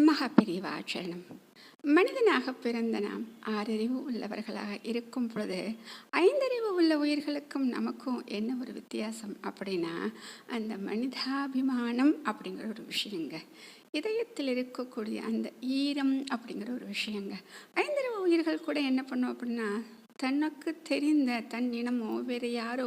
மகாபெரிவாச்சரணம். மனிதனாக பிறந்த நாம் 6 அறிவு உள்ளவர்களாக இருக்கும் பொழுது 5 அறிவு உள்ள உயிர்களுக்கும் நமக்கும் என்ன ஒரு வித்தியாசம் அப்படின்னா, அந்த மனிதாபிமானம் அப்படிங்கிற ஒரு விஷயங்க. இதயத்தில் இருக்கக்கூடிய அந்த ஈரம் அப்படிங்கிற ஒரு விஷயங்க. 5 அறிவு உயிர்கள் கூட என்ன பண்ணும் அப்படின்னா, தனக்கு தெரிந்த தன் இனமோ வேறு யாரோ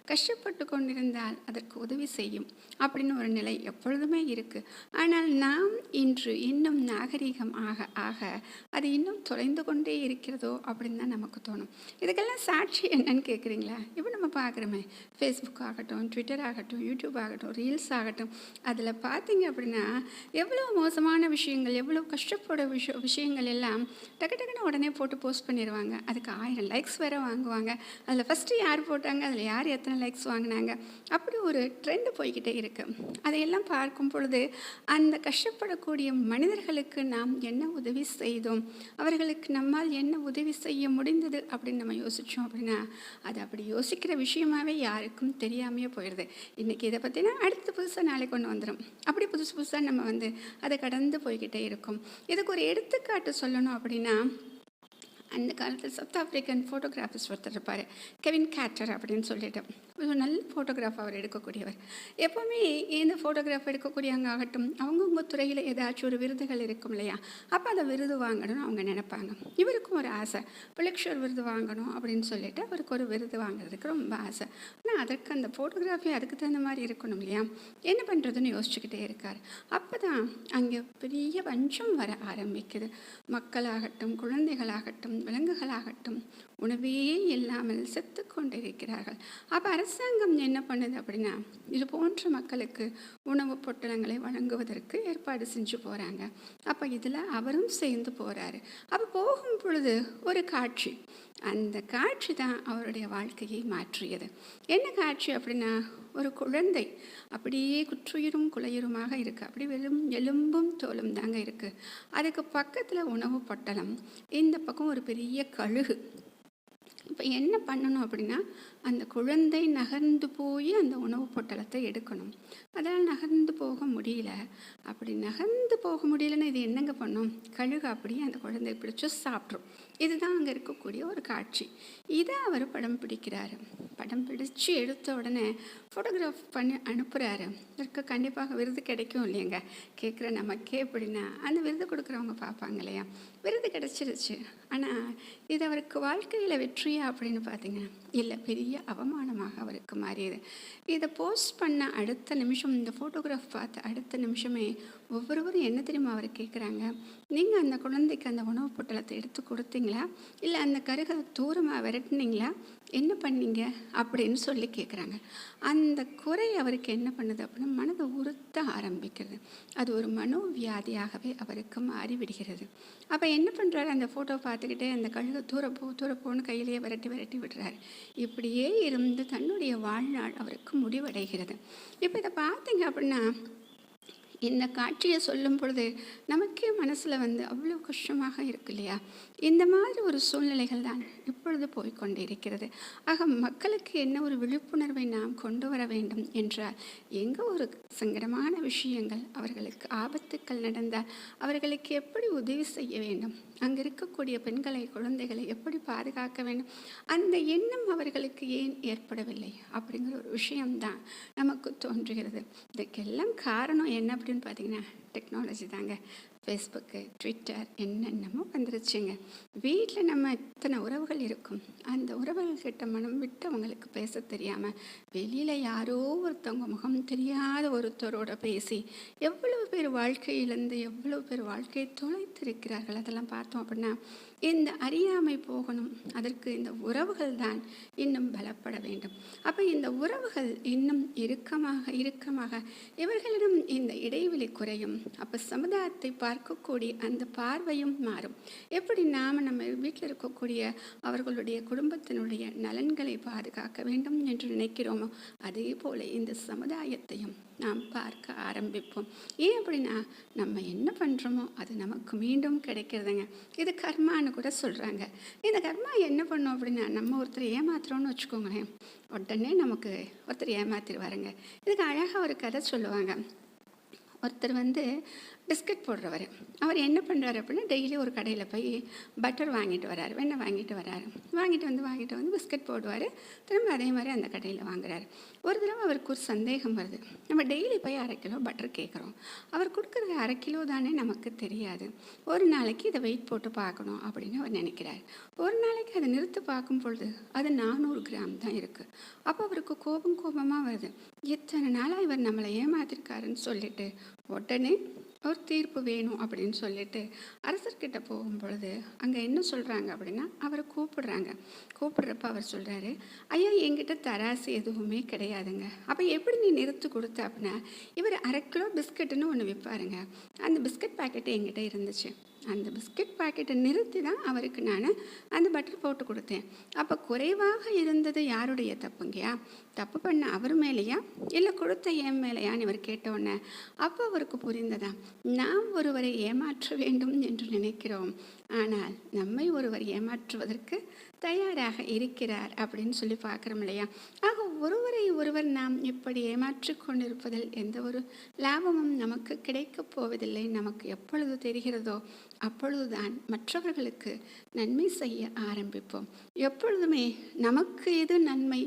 கஷ்டப்பட்டு கொண்டிருந்தால் அதற்கு உதவி செய்யும் அப்படின்னு ஒரு நிலை எப்பொழுதுமே இருக்குது. ஆனால் நாம் இன்று இன்னும் நாகரிகம் ஆக ஆக அது இன்னும் தொலைந்து கொண்டே இருக்கிறதோ அப்படின்னு தான் நமக்கு தோணும். இதுக்கெல்லாம் சாட்சி என்னன்னு கேட்குறீங்களா? இப்போ நம்ம பார்க்குறோமே, ஃபேஸ்புக் ஆகட்டும், ட்விட்டர் ஆகட்டும், யூடியூப் ஆகட்டும், ரீல்ஸ் ஆகட்டும், அதில் பார்த்தீங்க அப்படின்னா எவ்வளோ மோசமான விஷயங்கள், எவ்வளோ கஷ்டப்பட விஷயங்கள் எல்லாம் டக்கு டக்குன்னு உடனே போட்டு போஸ்ட் பண்ணிடுவாங்க. அதுக்கு 1000 லைக்ஸ் வேறு வாங்குவாங்க. அதில் ஃபஸ்ட்டு யார் போட்டாங்க, அதில் யார் எத்தனை லைக்ஸ் வாங்கினாங்க, அப்படி ஒரு ட்ரெண்டு போய்கிட்டே இருக்குது. அதையெல்லாம் பார்க்கும் பொழுது அந்த கஷ்டப்படக்கூடிய மனிதர்களுக்கு நாம் என்ன உதவி செய்தோம், அவர்களுக்கு நம்மால் என்ன உதவி செய்ய முடிந்தது அப்படின்னு நம்ம யோசித்தோம் அப்படின்னா, அது அப்படி யோசிக்கிற விஷயமாகவே யாருக்கும் தெரியாமையே போயிடுது. இன்றைக்கி இதை பற்றினா அடுத்து புதுசாக நாளைக்கு ஒன்று வந்துடும். அப்படி புதுசு புதுசாக நம்ம அதை கடந்து போய்கிட்டே இருக்கும். இதுக்கு ஒரு எடுத்துக்காட்டு சொல்லணும் அப்படின்னா, அந்த காலத்தில் சவுத் ஆஃப்ரிக்கன் ஃபோட்டோகிராஃபர்ஸ் ஒருத்தர் இருப்பார், கெவின் கேட்டர் அப்படின்னு சொல்லிட்டு. ஒரு நல்ல ஃபோட்டோகிராஃப் அவர் எடுக்கக்கூடியவர். எப்போவுமே இந்த ஃபோட்டோகிராஃப் எடுக்கக்கூடியவங்க ஆகட்டும், அவங்கவுங்க துறையில் ஏதாச்சும் ஒரு விருதுகள் இருக்கும் இல்லையா, அப்போ அதை விருது வாங்கணும்னு அவங்க நினைப்பாங்க. இவருக்கும் ஒரு ஆசை, புலிட்சர் விருது வாங்கணும் அப்படின்னு சொல்லிட்டு அவருக்கு ஒரு விருது வாங்குறதுக்கு ரொம்ப ஆசை. ஆனால் அதற்கு அந்த ஃபோட்டோகிராஃபி அதுக்கு தகுந்த மாதிரி இருக்கணும் இல்லையா, என்ன பண்ணுறதுன்னு யோசிச்சுக்கிட்டே இருக்கார். அப்போ தான் அங்கே பெரிய பஞ்சம் வர ஆரம்பிக்குது. மக்களாகட்டும், குழந்தைகளாகட்டும், விலங்குகளாகட்டும் உணவே இல்லாமல் செத்து கொண்டிருக்கிறார்கள். அப்போ அரசாங்கம் என்ன பண்ணுது அப்படின்னா, இது போன்ற மக்களுக்கு உணவு பொட்டலங்களை வழங்குவதற்கு ஏற்பாடு செஞ்சு போகிறாங்க. அப்போ இதில் அவரும் சேர்ந்து போகிறாரு. அப்போ போகும் பொழுது ஒரு காட்சி, அந்த காட்சி தான் அவருடைய வாழ்க்கையை மாற்றியது. என்ன காட்சி அப்படின்னா, ஒரு குழந்தை அப்படியே குற்றுயிரும் குலையுருமாக இருக்குது. அப்படி வெறும் எலும்பும் தோலும் தாங்க இருக்குது. அதுக்கு பக்கத்தில் உணவு பொட்டலம், இந்த பக்கம் ஒரு பெரிய கழுகு. இப்போ என்ன பண்ணணும் அப்படின்னா, அந்த குழந்தை நகர்ந்து போய் அந்த உணவு பொட்டலத்தை எடுக்கணும். அதனால் நகர்ந்து போக முடியல. அப்படி நகர்ந்து போக முடியலன்னு இது என்னங்க பண்ணும், கழுகு அப்படியே அந்த குழந்தை பிடிச்சி சாப்பிட்ரும். இதுதான் அங்கே இருக்கக்கூடிய ஒரு காட்சி. இதை அவர் படம் பிடிக்கிறாரு. படம் பிடிச்சு எடுத்த உடனே ஃபோட்டோகிராஃப் பண்ணி அனுப்புகிறாரு. இதற்கு கண்டிப்பாக விருது கிடைக்கும் இல்லையங்க. கேட்குற நமக்கே எப்படின்னா, அந்த விருது கொடுக்குறவங்க பார்ப்பாங்க இல்லையா, விருது கிடச்சிருச்சு. ஆனால் இது அவருக்கு வாழ்க்கையில் வெற்றியா அப்படின்னு பார்த்தீங்கன்னா இல்லை, பெரிய அவமானமாக அவருக்கு மாறியது. இதை போஸ்ட் பண்ண அடுத்த நிமிஷம், இந்த ஃபோட்டோகிராஃப் பார்த்த அடுத்த நிமிஷமே ஒவ்வொருவரும் என்ன தெரியுமா அவர் கேட்குறாங்க, நீங்கள் அந்த குழந்தைக்கு அந்த உணவு பொட்டலத்தை எடுத்து கொடுத்தீங்களா, இல்லை அந்த கருகை தூரமாக விரட்டினீங்களா, என்ன பண்ணீங்க அப்படின்னு சொல்லி கேட்குறாங்க. அந்த குறை அவருக்கு என்ன பண்ணுது அப்படின்னா, மனதை உறுத்த ஆரம்பிக்கிறது. அது ஒரு மனோவியாதியாகவே அவருக்கு மாறிவிடுகிறது. அப்போ என்ன பண்ணுறாரு, அந்த ஃபோட்டோ பார்த்துக்கிட்டே அந்த கழுகை தூரப்போன்னு கையிலேயே விரட்டி விடுறாரு. இப்படியே இருந்து தன்னுடைய வாழ்நாள் அவருக்கு முடிவடைகிறது. இப்போ இதை பார்த்தீங்க அப்படின்னா, இந்த காட்சியை சொல்லும் பொழுது நமக்கே மனசில் அவ்வளோ கஷ்டமாக இருக்கு இல்லையா. இந்த மாதிரி ஒரு சூழ்நிலைகள் தான் இப்பொழுது போய்கொண்டு இருக்கிறது. ஆக மக்களுக்கு என்ன ஒரு விழிப்புணர்வை நாம் கொண்டு வர வேண்டும் என்றால், எங்கே ஒரு சங்கடமான விஷயங்கள், அவர்களுக்கு ஆபத்துக்கள் நடந்தால் அவர்களுக்கு எப்படி உதவி செய்ய வேண்டும், அங்கே இருக்கக்கூடிய பெண்களை, குழந்தைகளை எப்படி பாதுகாக்க வேண்டும், அந்த எண்ணம் அவர்களுக்கு ஏன் ஏற்படவில்லை அப்படிங்கிற ஒரு விஷயம்தான் நமக்கு தோன்றுகிறது. இதுக்கெல்லாம் காரணம் என்ன அப்படின்னு பார்த்தீங்கன்னா, டெக்னாலஜி தாங்க. ஃபேஸ்புக்கு, ட்விட்டர், என்னென்னமோ வந்துருச்சுங்க. வீட்டில் நம்ம இத்தனை உறவுகள் இருக்கும், அந்த உறவுகள்கிட்ட மனம் விட்டு அவங்களுக்கு பேச தெரியாமல் வெளியில் யாரோ ஒருத்தவங்க முகம் தெரியாத ஒருத்தரோட பேசி எவ்வளவு பேர் வாழ்க்கையிலேருந்து எவ்வளோ பேர் வாழ்க்கையை தொலைத்திருக்கிறார்கள். அதெல்லாம் பார்த்தோம் அப்படின்னா இந்த அறியாமை போகணும். அதற்கு இந்த உறவுகள் தான் இன்னும் பலப்பட வேண்டும். அப்போ இந்த உறவுகள் இன்னும் இறுக்கமாக இவர்களிடம் இந்த இடைவெளி குறையும். அப்போ சமுதாயத்தை பார்க்கக்கூடிய அந்த பார்வையும் மாறும். எப்படி நாம் நம்ம வீட்டில் இருக்கக்கூடிய அவர்களுடைய குடும்பத்தினுடைய நலன்களை பாதுகாக்க வேண்டும் என்று நினைக்கிறோமோ, அதே போல் இந்த சமுதாயத்தையும் நாம் பார்க்க ஆரம்பிப்போம். ஏன் அப்படின்னா, நம்ம என்ன பண்ணுறோமோ அது நமக்கு மீண்டும் கிடைக்கிறதுங்க. இது கர்மான்னு கூட சொல்கிறாங்க. இந்த கர்மா என்ன பண்ணோம் அப்படின்னா, நம்ம ஒருத்தர் ஏமாத்துறோன்னு வச்சுக்கோங்களேன், உடனே நமக்கு ஒருத்தர் ஏமாத்திடுவாருங்க. இதுக்கு அழகாக ஒரு கதை சொல்லுவாங்க. ஒருத்தர் பிஸ்கட் போடுறவர். அவர் என்ன பண்ணுறாரு அப்படின்னா, டெய்லி ஒரு கடையில் போய் பட்டர் வாங்கிட்டு வராரு, வெண்ணெய் வாங்கிட்டு வந்து பிஸ்கட் போடுவார். திரும்ப அதே மாதிரி அந்த கடையில் வாங்குறாரு. ஒரு தடவை அவருக்கு ஒரு சந்தேகம் வருது. நம்ம டெய்லி போய் 1/2 கிலோ பட்டர் கேட்குறோம், அவர் கொடுக்குறது 1/2 கிலோ தானே, நமக்கு தெரியாது. ஒரு நாளைக்கு இதை வெயிட் போட்டு பார்க்கணும் அப்படின்னு அவர் நினைக்கிறார். ஒரு நாளைக்கு அதை நிறுத்து பார்க்கும் பொழுது அது 400 கிராம் தான் இருக்குது. அப்போ அவருக்கு கோபமாக வருது. எத்தனை நாளாக இவர் நம்மளை ஏமாத்திருக்காருன்னு சொல்லிட்டு உடனே ஒரு தீர்ப்பு வேணும் அப்படின்னு சொல்லிட்டு அரசர்கிட்ட போகும் பொழுது அங்கே என்ன சொல்கிறாங்க அப்படின்னா, அவரை கூப்பிடுறப்ப அவர் சொல்கிறாரு, ஐயா என்கிட்ட தராசு எதுவுமே கிடையாதுங்க. அப்போ எப்படி நீ நிறுத்து கொடுத்த அப்படின்னா, இவர் 1/2 கிலோ பிஸ்கட்டுன்னு ஒன்று விற்பாருங்க. அந்த பிஸ்கட் பாக்கெட்டு என்கிட்ட இருந்துச்சு. அந்த பிஸ்கட் பாக்கெட்டை நிறுத்தி தான் அவருக்கு நான் அந்த பட்டர் போட்டு கொடுத்தேன். அப்போ குறைவாக இருந்தது யாருடைய தப்புங்கயா? தப்பு பண்ண அவர் மேலேயா இல்லை கொடுத்த என் மேலேயான்னு இவர் கேட்டோன்னே அப்போ அவருக்கு புரிந்ததா, நாம் ஒருவரை ஏமாற்ற வேண்டும் என்று நினைக்கிறோம், ஆனால் நம்மை ஒருவர் ஏமாற்றுவதற்கு தயாராக இருக்கிறார் அப்படின்னு சொல்லி பார்க்குறோம் இல்லையா? ஆக ஒருவரை ஒருவர் நாம் இப்படி ஏமாற்றி கொண்டிருப்பதில் எந்த ஒரு லாபமும் நமக்கு கிடைக்கப் போவதில்லை. நமக்கு எப்பொழுது தெரிகிறதோ அப்பொழுதுதான் மற்றவர்களுக்கு நன்மை செய்ய ஆரம்பிப்போம். எப்பொழுதுமே நமக்கு எது நன்மை,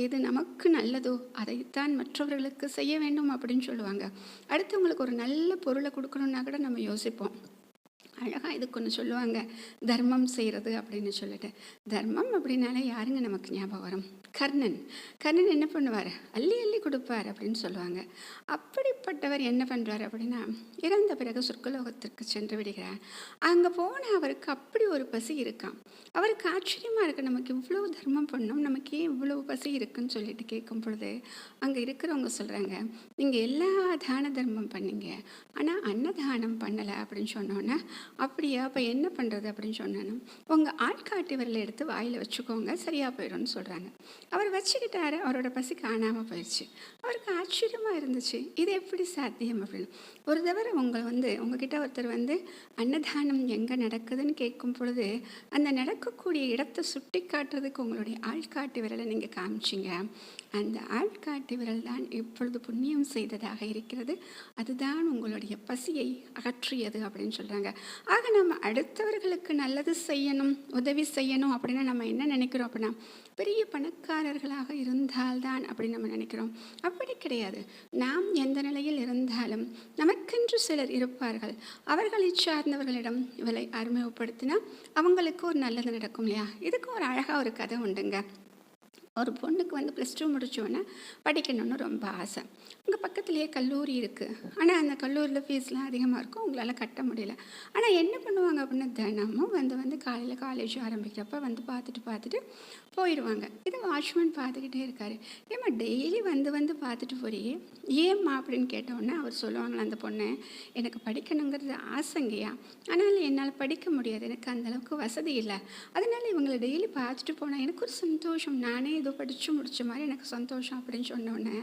எது நமக்கு நல்லதோ அதைத்தான் மற்றவர்களுக்கு செய்ய வேண்டும் அப்படின்னு சொல்லுவாங்க. அடுத்தவங்களுக்கு ஒரு நல்ல பொருளை கொடுக்கணுன்னா கூட நம்ம யோசிப்போம். அழகாக இதுக்கு ஒன்று சொல்லுவாங்க, தர்மம் செய்கிறது அப்படின்னு சொல்லிட்டு. தர்மம் அப்படின்னாலே யாருங்க நமக்கு ஞாபகம் வரும்? கர்ணன் என்ன பண்ணுவார்? அள்ளி கொடுப்பார் அப்படின்னு சொல்லுவாங்க. அப்படிப்பட்டவர் என்ன பண்ணுறார் அப்படின்னா, இறந்த பிறகு சொர்க்கலோகத்திற்கு சென்று விடுகிறார். அங்கே போன அவருக்கு அப்படி ஒரு பசி இருக்கான். அவருக்கு ஆச்சரியமாக இருக்குது, நமக்கு இவ்வளோ தர்மம் பண்ணோம், நமக்கு ஏன் இவ்வளோ பசி இருக்குன்னு சொல்லிட்டு கேட்கும் பொழுது அங்கே இருக்கிறவங்க சொல்கிறாங்க, நீங்கள் எல்லா தான தர்மம் பண்ணீங்க, ஆனால் அன்னதானம் பண்ணலை அப்படின்னு சொன்னோன்னே, அப்படியா அப்போ என்ன பண்ணுறது அப்படின்னு சொன்னேன்னா, உங்கள் ஆட்காட்டி விரலை எடுத்து வாயில் வச்சுக்கோங்க, சரியாக போயிடும்னு சொல்கிறாங்க. அவர் வச்சுக்கிட்டாரு, அவரோட பசி காணாமல் போயிடுச்சு. அவருக்கு ஆச்சரியமாக இருந்துச்சு, இது எப்படி சாத்தியம் அப்படின்னு. ஒரு தவிர உங்ககிட்ட ஒருத்தர் அன்னதானம் எங்கே நடக்குதுன்னு கேட்கும் பொழுது அந்த நடக்கக்கூடிய இடத்தை சுட்டி காட்டுறதுக்கு உங்களுடைய ஆள்காட்டி விரலை நீங்கள் காமிச்சிங்க. அந்த ஆள்காட்டி விரல் தான் இப்பொழுது புண்ணியம் செய்ததாக இருக்கிறது, அதுதான் உங்களுடைய பசியை அகற்றியது அப்படின்னு சொல்கிறாங்க. ஆக நம்ம அடுத்தவர்களுக்கு நல்லது செய்யணும், உதவி செய்யணும் அப்படின்னா நம்ம என்ன நினைக்கிறோம் அப்படின்னா, பெரிய பணக்காரர்களாக இருந்தால்தான் அப்படின்னு நம்ம நினைக்கிறோம். அப்படி கிடையாது. நாம் எந்த நிலையில் இருந்தாலும் நமக்கென்று சிலர் இருப்பார்கள். அவர்களை சார்ந்தவர்களிடம் இவளை அறிமுகப்படுத்தினா அவங்களுக்கு ஒரு நல்லது நடக்கும் இல்லையா? இதுக்கு ஒரு அழகாக ஒரு கதை உண்டுங்க. ஒரு பொண்ணுக்கு +2 முடித்தோன்னே படிக்கணும்னு ரொம்ப ஆசை. அங்கே பக்கத்துலேயே கல்லூரி இருக்குது. ஆனால் அந்த கல்லூரியில் ஃபீஸ்லாம் அதிகமாக இருக்கும், உங்களால் கட்ட முடியல. ஆனால் என்ன பண்ணுவாங்க அப்படின்னா, தினமும் காலையில் காலேஜ் ஆரம்பிக்கிறப்ப பார்த்துட்டு போயிடுவாங்க. இதை வாட்ச்மேன் பார்த்துக்கிட்டே இருக்காரு. ஏம்மா டெய்லி பார்த்துட்டு போறியே, ஏம்மா அப்படின்னு கேட்டோன்னே அவர் சொல்லுவாங்களா, அந்த பொண்ணு, எனக்கு படிக்கணுங்கிறது ஆசைங்கய்யா, ஆனால் என்னால் படிக்க முடியாது, எனக்கு அந்தளவுக்கு வசதி இல்லை, அதனால் இவங்களை டெய்லி பார்த்துட்டு போனால் எனக்கு ஒரு சந்தோஷம், நானே ஏதோ படித்து முடித்த மாதிரி எனக்கு சந்தோஷம் அப்படின்னு சொன்னோன்னே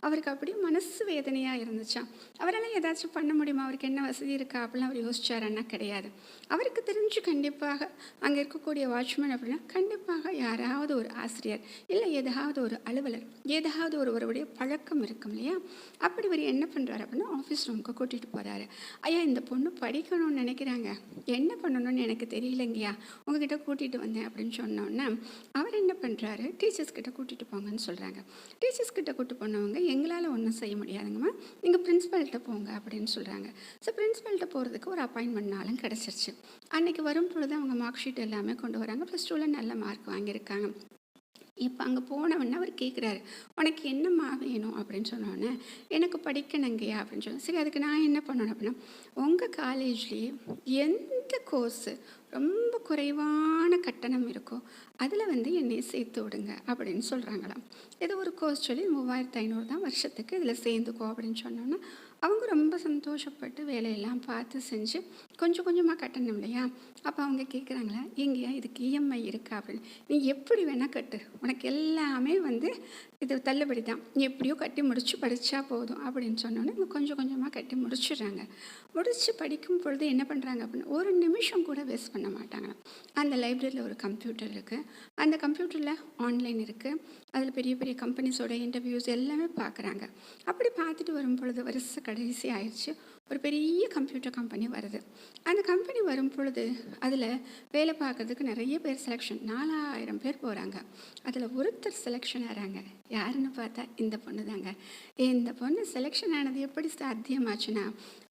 அவருக்கு அப்படியே மனசு வேதனையாக இருந்துச்சான். அவரால் ஏதாச்சும் பண்ண முடியுமா, அவருக்கு என்ன வசதி இருக்கா அப்படிலாம் அவர் யோசிச்சாரன்னா கிடையாது. அவருக்கு தெரிஞ்சு கண்டிப்பாக அங்கே இருக்கக்கூடிய வாட்ச்மேன் அப்படின்னா கண்டிப்பாக யாராவது ஒரு ஆசிரியர் இல்லை ஏதாவது ஒரு அலுவலர், ஏதாவது ஒருவருடைய பழக்கம் இருக்கும் இல்லையா? அப்படி இவர் என்ன பண்ணுறாரு அப்படின்னா, ஆஃபீஸ் ரூமுக்கு கூட்டிகிட்டு போகிறாரு. ஐயா இந்த பொண்ணு படிக்கணும்னு நினைக்கிறாங்க, என்ன பண்ணணும்னு எனக்கு தெரியலைங்கய்யா, உங்ககிட்ட கூட்டிகிட்டு வந்தேன் அப்படின்னு சொன்னோன்னே அவர் என்ன பண்ணுறாரு, டீச்சர்ஸ் கிட்ட கூட்டிகிட்டு போங்கன்னு சொல்கிறாங்க. டீச்சர்ஸ் கிட்ட கூப்பிட்டு போனவங்க, எங்களால் ஒன்றும் செய்ய முடியாதுங்கம்மா, நீங்கள் பிரின்ஸிபல்கிட்ட போங்க அப்படின்னு சொல்கிறாங்க. ஸோ பிரின்ஸிபல்கிட்ட போகிறதுக்கு ஒரு அப்பாயின்மெண்ட் நாளும் கிடச்சிருச்சு. அன்றைக்கி வரும் பொழுது அவங்க மார்க் ஷீட் எல்லாமே கொண்டு வராங்க. +2ல் நல்ல மார்க் வாங்கியிருக்காங்க. இப்போ அங்கே போனவொடனே அவர் கேட்குறாரு, உனக்கு என்னம்மா வேணும் அப்படின்னு சொன்னோன்னே, எனக்கு படிக்கணுங்கய்யா அப்படின்னு சொன்னேன். சரி அதுக்கு நான் என்ன பண்ணணும் அப்படின்னா, உங்கள் காலேஜ்லேயே எந்த கோர்ஸு ரொம்ப குறைவான கட்டணம் இருக்கோ அதில் என்னை சேர்த்து விடுங்க அப்படின்னு சொல்கிறாங்களாம். ஏதோ ஒரு கோர்ஸ் சொல்லி 3500 தான் வருஷத்துக்கு இதில் சேர்ந்துக்கோ அப்படின்னு சொன்னோன்னா அவங்க ரொம்ப சந்தோஷப்பட்டு வேலையெல்லாம் பார்த்து செஞ்சு கொஞ்சம் கொஞ்சமாக கட்டணும் இல்லையா? அப்போ அவங்க கேட்குறாங்களா, எங்கேயா இதுக்கு இஎம்ஐ இருக்கா அப்படின்னு. நீ எப்படி வேணால் கட்டு, உனக்கு எல்லாமே இது தள்ளுபடி தான், நீ எப்படியோ கட்டி முடிச்சு படித்தா போதும் அப்படின்னு சொன்னோன்னே இவங்க கொஞ்சம் கொஞ்சமாக கட்டி முடிச்சிடுறாங்க. முடித்து படிக்கும் பொழுது என்ன பண்ணுறாங்க அப்படின்னா, ஒரு நிமிஷம் கூட வேஸ்ட் பண்ண மாட்டாங்க. அந்த லைப்ரரியில் ஒரு கம்ப்யூட்டர் இருக்குது, அந்த கம்ப்யூட்டரில் ஆன்லைன் இருக்குது, அதில் பெரிய பெரிய கம்பெனிஸோட இன்டர்வியூஸ் எல்லாமே பார்க்குறாங்க. அப்படி பார்த்துட்டு வரும் பொழுது கடைசி ஆயிடுச்சு. ஒரு பெரிய கம்ப்யூட்டர் கம்பெனி வருது. அந்த கம்பெனி வரும் பொழுது அதில் வேலை பார்க்குறதுக்கு நிறைய பேர் செலெக்ஷன், 4000 பேர் போகிறாங்க. அதில் ஒருத்தர் செலெக்ஷன் ஆகிறாங்க. யாருன்னு பார்த்தா இந்த பொண்ணு தாங்க. இந்த பொண்ணு செலெக்ஷன் ஆனது எப்படி சாத்தியமாச்சுன்னா,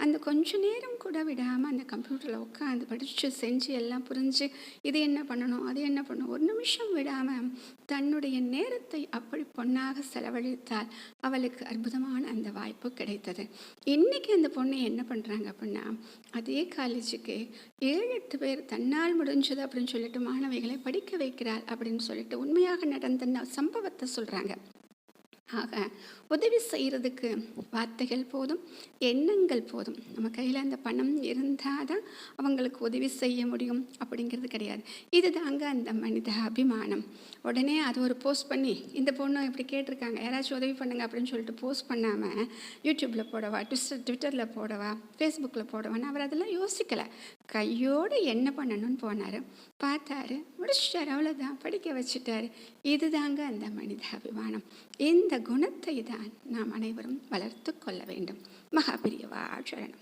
அந்த கொஞ்ச நேரம் கூட விடாமல் அந்த கம்ப்யூட்டரில் உட்காந்து படித்து செஞ்சு எல்லாம் புரிஞ்சு இது என்ன பண்ணணும் அது என்ன பண்ணணும் ஒரு நிமிஷம் விடாமல் தன்னுடைய நேரத்தை அப்படி பொன்னாக செலவழித்தால் அவளுக்கு அற்புதமான அந்த வாய்ப்பு கிடைத்தது. இன்றைக்கி அந்த பொண்ணை என்ன பண்ணுறாங்க அப்படின்னா, அதே காலேஜுக்கு 7-8 பேர் தன்னால் முடிஞ்சது அப்படின்னு சொல்லிட்டு மாணவிகளை படிக்க வைக்கிறாள் அப்படின்னு சொல்லிட்டு உண்மையாக நடந்த சம்பவத்தை சொல்கிறாங்க. ஆக உதவி செய்கிறதுக்கு வார்த்தைகள் போதும், எண்ணங்கள் போதும். நம்ம கையில் அந்த பணம் இருந்தால் தான் அவங்களுக்கு உதவி செய்ய முடியும் அப்படிங்கிறது கிடையாது. இது தாங்க அந்த மனித அபிமானம். உடனே அது ஒரு போஸ்ட் பண்ணி இந்த பொண்ணு இப்படி கேட்டிருக்காங்க, யாராச்சும் உதவி பண்ணுங்க அப்படின்னு சொல்லிட்டு போஸ்ட் பண்ணாமல் யூடியூப்பில் போடவா, ட்விட்டரில் போடவா, ஃபேஸ்புக்கில் போடவான்னு அவர் அதெல்லாம் யோசிக்கலை. கையோடு என்ன பண்ணணும்னு போனார், பார்த்தாரு, முடிச்சிட்டார், அவ்வளோதான், படிக்க வச்சுட்டார். இது தாங்க அந்த மனித அபிமானம். இந்த குணத்தை தான் நாம் அனைவரும் வளர்த்து கொள்ள வேண்டும். மகாபிரியவா சரணம்.